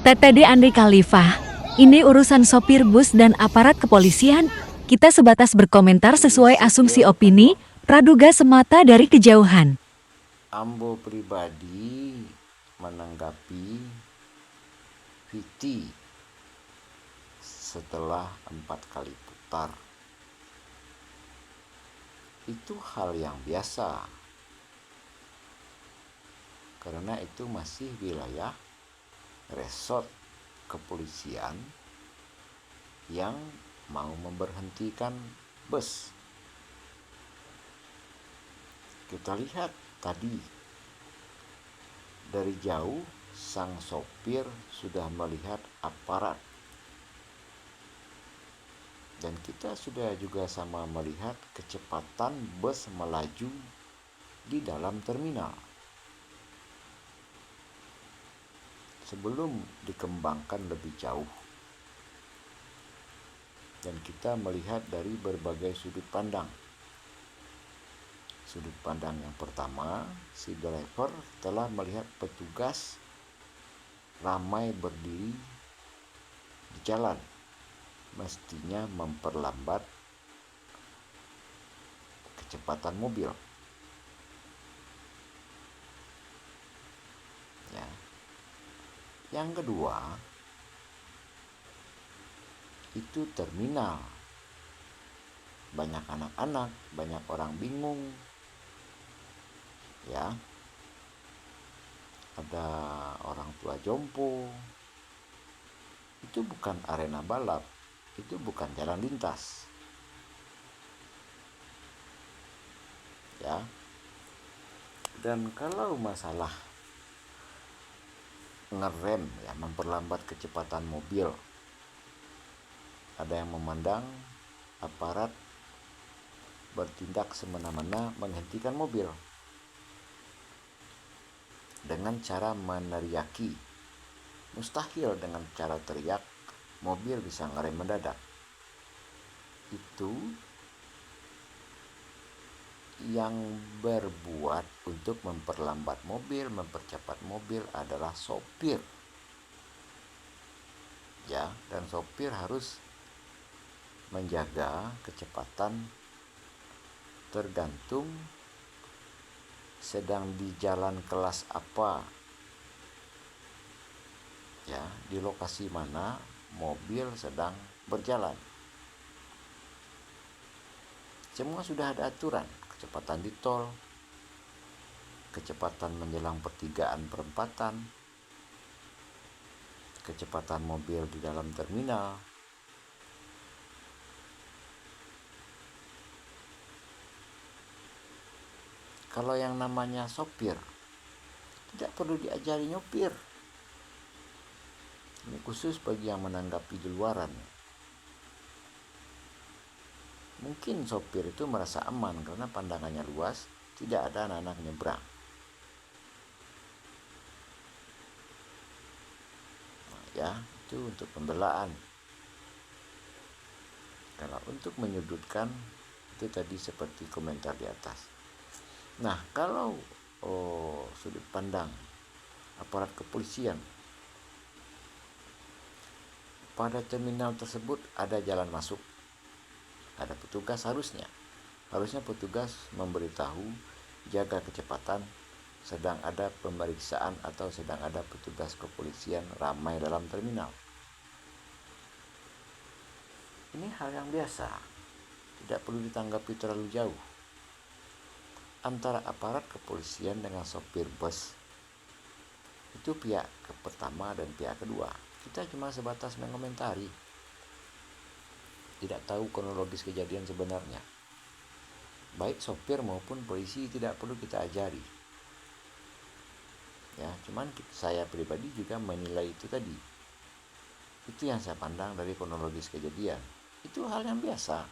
TTD Andri Khalifah, ini urusan sopir bus dan aparat kepolisian. Kita sebatas berkomentar sesuai asumsi opini, praduga semata dari kejauhan. Ambo pribadi menanggapi Viti setelah 4 kali putar. Itu hal yang biasa, karena itu masih wilayah resort kepolisian yang mau memberhentikan bus. Kita lihat tadi dari jauh sang sopir sudah melihat aparat, dan kita sudah juga sama melihat kecepatan bus melaju di dalam terminal. Sebelum dikembangkan lebih jauh, dan kita melihat dari berbagai sudut pandang. Sudut pandang yang pertama, si driver telah melihat petugas ramai berdiri di jalan, mestinya memperlambat kecepatan mobil. Ya. Yang kedua, itu terminal. Banyak anak-anak, banyak orang bingung. Ya. Ada orang tua jompo. Itu bukan arena balap, itu bukan jalan lintas. Ya. Dan kalau masalah ngerem, ya, memperlambat kecepatan mobil, ada yang memandang aparat bertindak semena-mena menghentikan mobil dengan cara meneriaki. Mustahil dengan cara teriak mobil bisa ngerem mendadak. Itu yang berbuat untuk memperlambat mobil, mempercepat mobil adalah sopir. Ya, dan sopir harus menjaga kecepatan tergantung sedang di jalan kelas apa. Ya, di lokasi mana mobil sedang berjalan. Semua sudah ada aturan, kecepatan di tol, kecepatan menjelang pertigaan perempatan, kecepatan mobil di dalam terminal. Kalau yang namanya sopir, tidak perlu diajari nyopir. Ini khusus bagi yang menanggapi di luaran. Mungkin sopir itu merasa aman karena pandangannya luas, tidak ada anak-anak nyebrang. Nah, ya, itu untuk pembelaan. Kalau untuk menyudutkan, itu tadi seperti komentar di atas. Nah, kalau sudut pandang aparat kepolisian, pada terminal tersebut ada jalan masuk, ada petugas. Harusnya petugas memberitahu jaga kecepatan, sedang ada pemeriksaan atau sedang ada petugas kepolisian ramai dalam terminal. Ini hal yang biasa, tidak perlu ditanggapi terlalu jauh. Antara aparat kepolisian dengan sopir bus, itu pihak pertama dan pihak kedua. Kita cuma sebatas mengomentari, tidak tahu kronologis kejadian sebenarnya. Baik sopir maupun polisi tidak perlu kita ajari. Ya, cuman saya pribadi juga menilai itu tadi. Itu yang saya pandang dari kronologis kejadian. Itu hal yang biasa.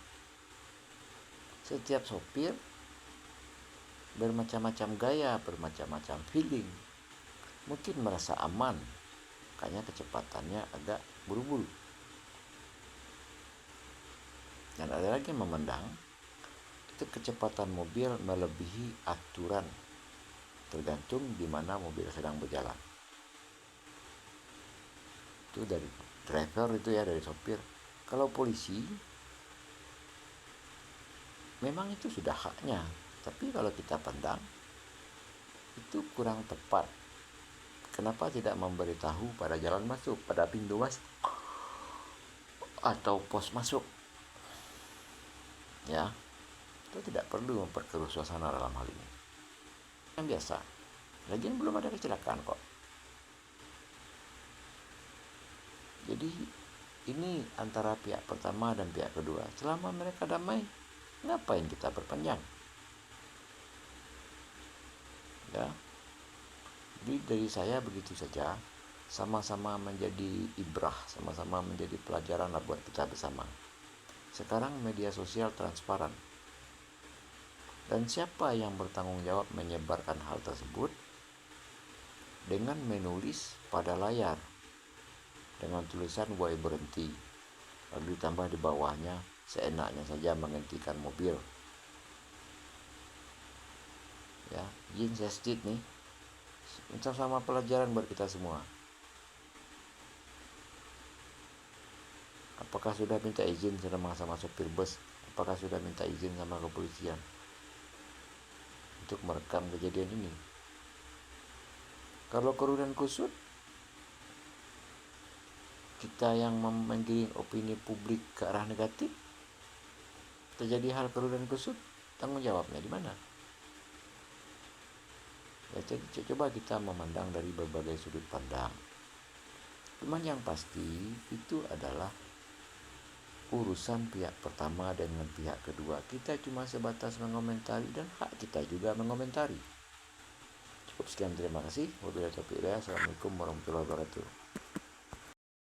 Setiap sopir bermacam-macam gaya, bermacam-macam feeling. Mungkin merasa aman, makanya kecepatannya agak buru-buru. Dan ada lagi yang memandang itu kecepatan mobil melebihi aturan, tergantung di mana mobil sedang berjalan. itu dari driver itu ya, dari sopir. Kalau polisi memang itu sudah haknya, tapi kalau kita pandang itu kurang tepat. Kenapa tidak memberitahu pada jalan masuk, pada pintu masuk atau pos masuk? Ya, itu tidak perlu memperkeruh suasana dalam hal ini. Yang biasa. Lagian belum ada kecelakaan kok. Jadi ini antara pihak pertama dan pihak kedua. Selama mereka damai, ngapain kita perpanjang? Ya. Jadi dari saya begitu saja, sama-sama menjadi ibrah, sama-sama menjadi pelajaran lah buat kita bersama. Sekarang media sosial transparan. Dan siapa yang bertanggung jawab menyebarkan hal tersebut? Dengan menulis pada layar dengan tulisan "Woi berhenti", lalu ditambah di bawahnya seenaknya saja menghentikan mobil. Ya, izin saya sedikit nih, sama pelajaran buat kita semua. Apakah sudah minta izin sama sopir bus? Apakah sudah minta izin sama kepolisian untuk merekam kejadian ini? Kalau keruh dan kusut, kita yang menggiring opini publik ke arah negatif, terjadi hal keruh dan kusut, tanggung jawabnya di mana? Ya, coba kita memandang dari berbagai sudut pandang. Cuman yang pasti itu adalah urusan pihak pertama dengan pihak kedua. Kita cuma sebatas mengomentari dan hak kita juga mengomentari. Cukup sekian, terima kasih. Wabillahi taufiq hidayah. Assalamualaikum warahmatullahi wabarakatuh.